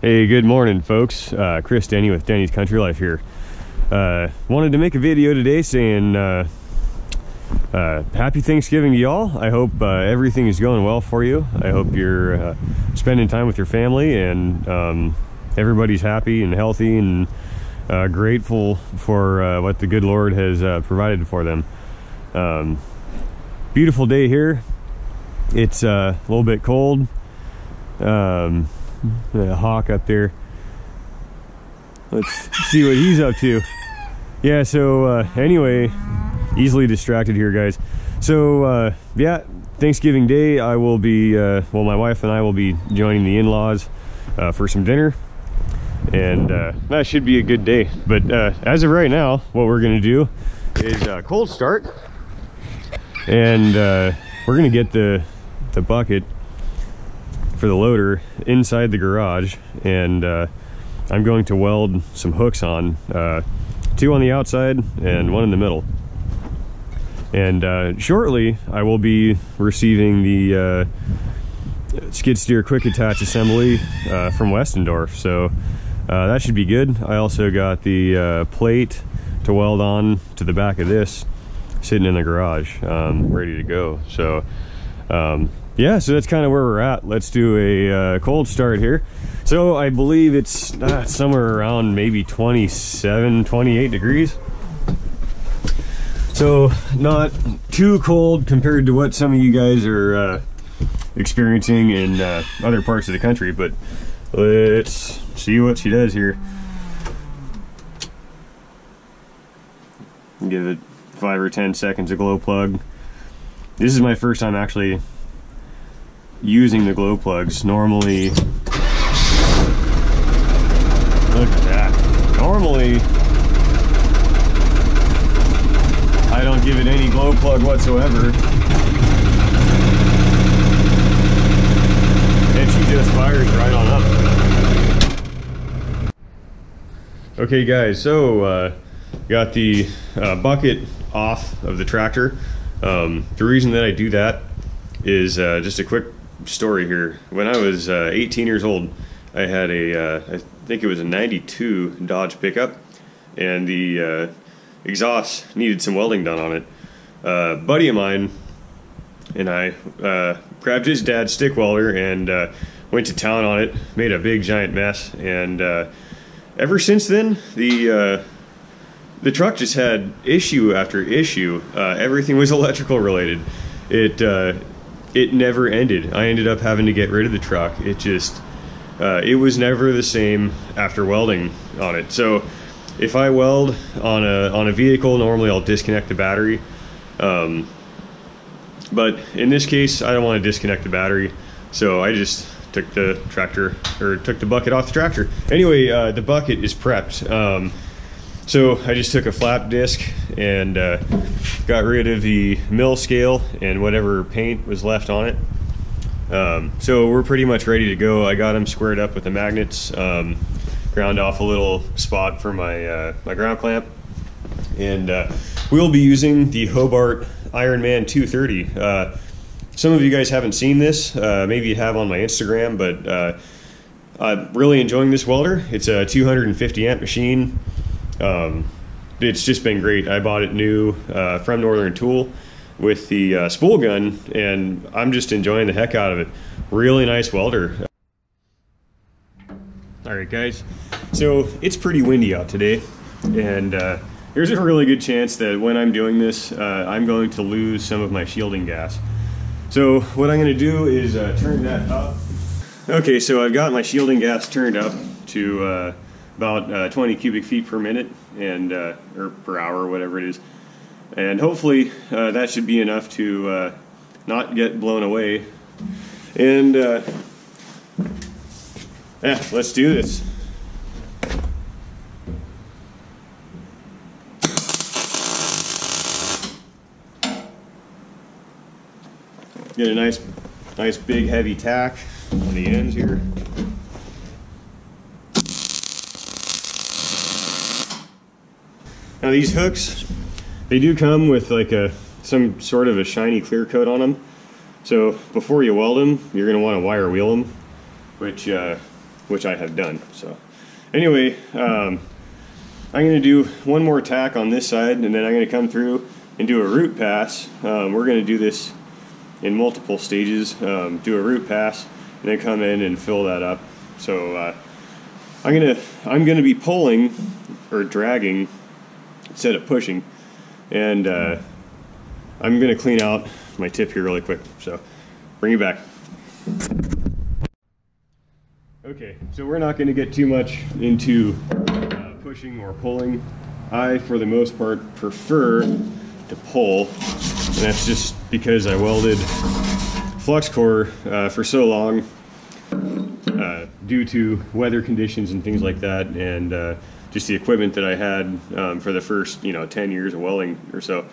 Hey, good morning, folks. Chris Denny with Denny's Country Life here. Wanted to make a video today saying happy Thanksgiving to y'all. I hope everything is going well for you. I hope you're spending time with your family and everybody's happy and healthy and grateful for what the good Lord has provided for them. Beautiful day here. It's a little bit cold. The hawk up there. Let's see what he's up to. Yeah, so anyway, easily distracted here, guys. So yeah, Thanksgiving Day, I will be well, my wife and I will be joining the in-laws for some dinner, and that should be a good day. But as of right now, what we're gonna do is cold start, and we're gonna get the bucket for the loader inside the garage, and I'm going to weld some hooks on, two on the outside and one in the middle. And shortly I will be receiving the skid steer quick attach assembly from Westendorf, so that should be good. I also got the plate to weld on to the back of this sitting in the garage, ready to go. So yeah, so that's kind of where we're at. Let's do a cold start here. So I believe it's somewhere around maybe 27, 28 degrees. So not too cold compared to what some of you guys are experiencing in other parts of the country, but let's see what she does here. Give it 5 or 10 seconds of glow plug. This is my first time actually using the glow plugs. Normally, look at that. Normally, I don't give it any glow plug whatsoever, and she just fires right on up. Okay, guys, so got the bucket off of the tractor. The reason that I do that is just a quick story here. When I was 18 years old, I had I think it was a 92 Dodge pickup, and the exhaust needed some welding done on it. A buddy of mine and I grabbed his dad's stick welder and went to town on it, made a big giant mess, and ever since then the truck just had issue after issue. Everything was electrical related. It never ended. I ended up having to get rid of the truck. It just, it was never the same after welding on it. So if I weld on a vehicle, normally I'll disconnect the battery. But in this case, I don't want to disconnect the battery. So I just took the bucket off the tractor. Anyway, the bucket is prepped. So I just took a flap disc and got rid of the mill scale and whatever paint was left on it. So we're pretty much ready to go. I got them squared up with the magnets, ground off a little spot for my my ground clamp, and we'll be using the Hobart Ironman 230. Some of you guys haven't seen this, maybe you have on my Instagram, but I'm really enjoying this welder. It's a 250 amp machine. It's just been great. I bought it new from Northern Tool with the spool gun, and I'm just enjoying the heck out of it. Really nice welder. Alright guys, so it's pretty windy out today, and there's a really good chance that when I'm doing this, I'm going to lose some of my shielding gas. So what I'm going to do is turn that up. Okay, so I've got my shielding gas turned up to about 20 cubic feet per minute, and or per hour, whatever it is, and hopefully that should be enough to not get blown away. And yeah, let's do this. Get a nice big heavy tack on the ends here. Now these hooks, they do come with like some sort of a shiny clear coat on them. So before you weld them, you're going to want to wire wheel them, which which I have done. So anyway, I'm going to do one more tack on this side, and then I'm going to come through and do a root pass. We're going to do this in multiple stages. Do a root pass and then come in and fill that up. So I'm gonna be pulling or dragging instead of pushing, and I'm gonna clean out my tip here really quick. So bring it back. Okay, so we're not going to get too much into pushing or pulling. I, for the most part, prefer to pull, and that's just because I welded flux core for so long due to weather conditions and things like that, and just the equipment that I had for the first 10 years of welding or so.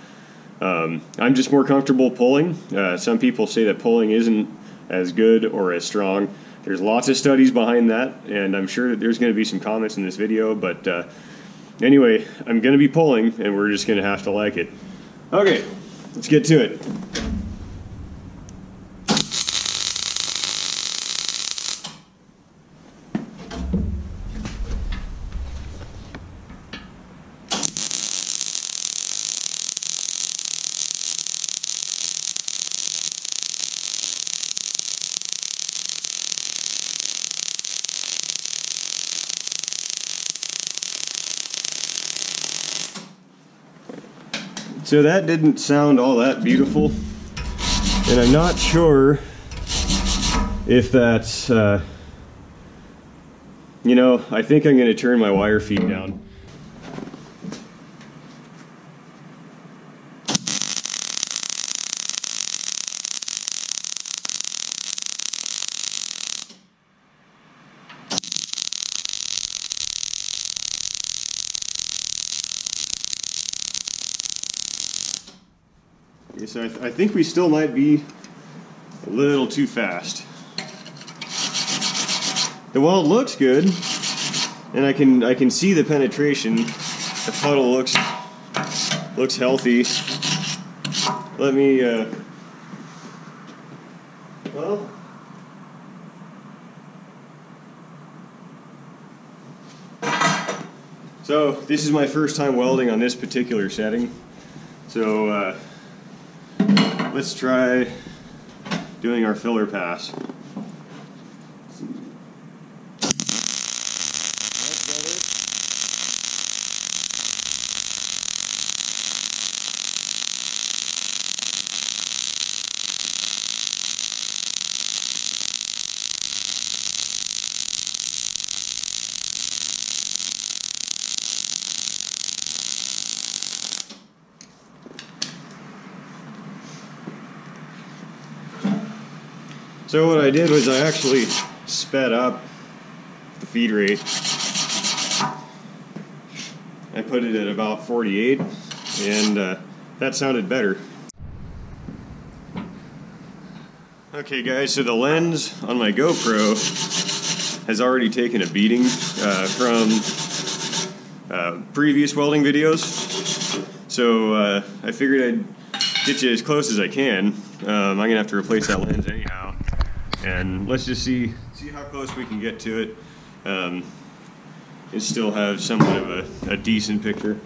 I'm just more comfortable pulling. Some people say that pulling isn't as good or as strong. There's lots of studies behind that, and I'm sure that there's going to be some comments in this video, but anyway, I'm going to be pulling, and we're just going to have to like it. Okay, let's get to it. So that didn't sound all that beautiful, and I'm not sure if that's, I think I'm going to turn my wire feed down. So I think we still might be a little too fast. The weld looks good, and I can see the penetration. The puddle looks healthy. Let me well, so this is my first time welding on this particular setting. So let's try doing our filler pass. So what I did was I actually sped up the feed rate. I put it at about 48, and that sounded better. Okay guys, so the lens on my GoPro has already taken a beating from previous welding videos. So I figured I'd get you as close as I can. I'm gonna have to replace that lens anyhow. And let's just see how close we can get to it and still have somewhat of a decent picture.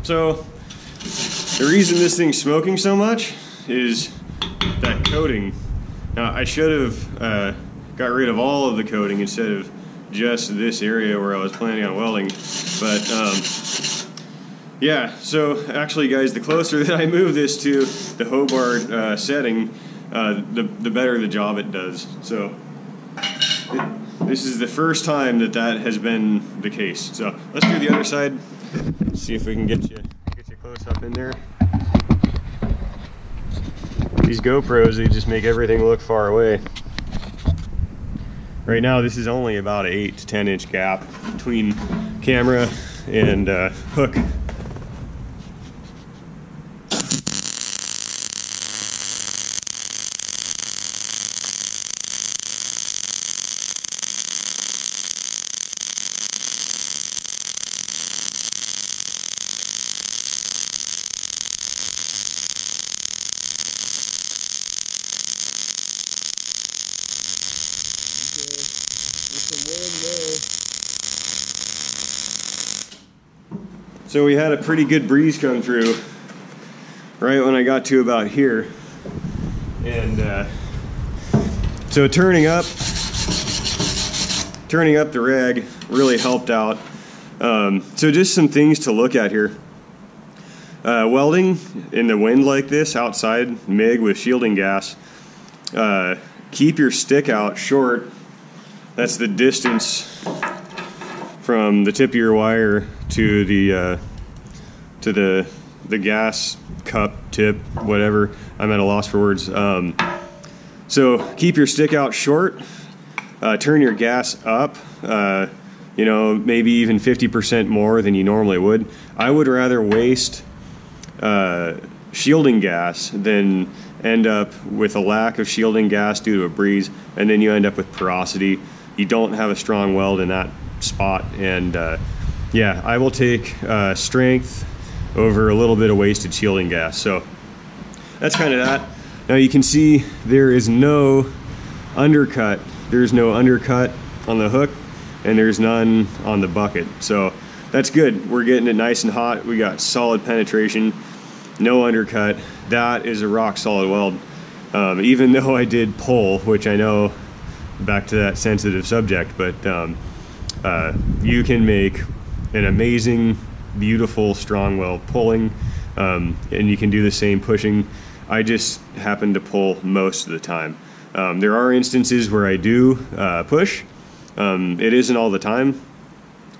So the reason this thing's smoking so much is that coating. Now I should have got rid of all of the coating instead of just this area where I was planning on welding. But yeah, so actually guys, the closer that I move this to the Hobart setting, the better the job it does. So this is the first time that has been the case. So let's do the other side. See if we can get you close up in there. These GoPros, they just make everything look far away. Right now this is only about an 8 to 10 inch gap between camera and hook. So we had a pretty good breeze come through right when I got to about here, and so turning up the rag really helped out. So just some things to look at here. Welding in the wind like this outside, MIG with shielding gas, keep your stick out short. That's the distance from the tip of your wire to the gas cup tip, whatever. I'm at a loss for words. So keep your stick out short. Turn your gas up. You know, maybe even 50% more than you normally would. I would rather waste shielding gas than end up with a lack of shielding gas due to a breeze, and then you end up with porosity. You don't have a strong weld in that spot, and yeah, I will take strength over a little bit of wasted shielding gas. So that's kind of that. Now you can see there is no undercut. There's no undercut on the hook, and there's none on the bucket. So that's good. We're getting it nice and hot. We got solid penetration, no undercut. That is a rock solid weld. Even though I did pull, which I know, back to that sensitive subject, but you can make an amazing, beautiful, strong weld pulling, and you can do the same pushing. I just happen to pull most of the time. There are instances where I do push. It isn't all the time,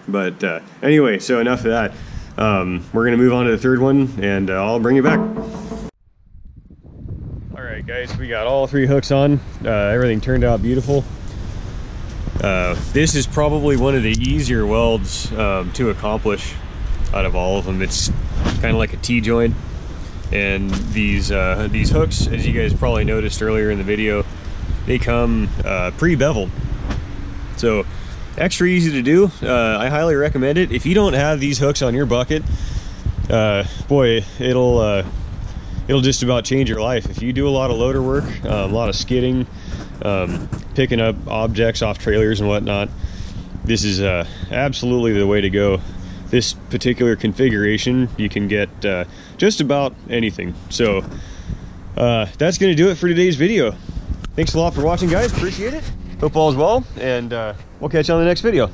but anyway, so enough of that. We're gonna move on to the third one, and I'll bring you back. All right, guys, we got all 3 hooks on. Everything turned out beautiful. This is probably one of the easier welds to accomplish out of all of them. It's kind of like a T-joint, and these hooks, as you guys probably noticed earlier in the video, they come pre-beveled, so extra easy to do. I highly recommend it. If you don't have these hooks on your bucket, boy, it'll just about change your life. If you do a lot of loader work, a lot of skidding, picking up objects off trailers and whatnot, this is absolutely the way to go. This particular configuration, you can get just about anything. So that's going to do it for today's video. Thanks a lot for watching, guys. Appreciate it. Hope all is well, and we'll catch you on the next video.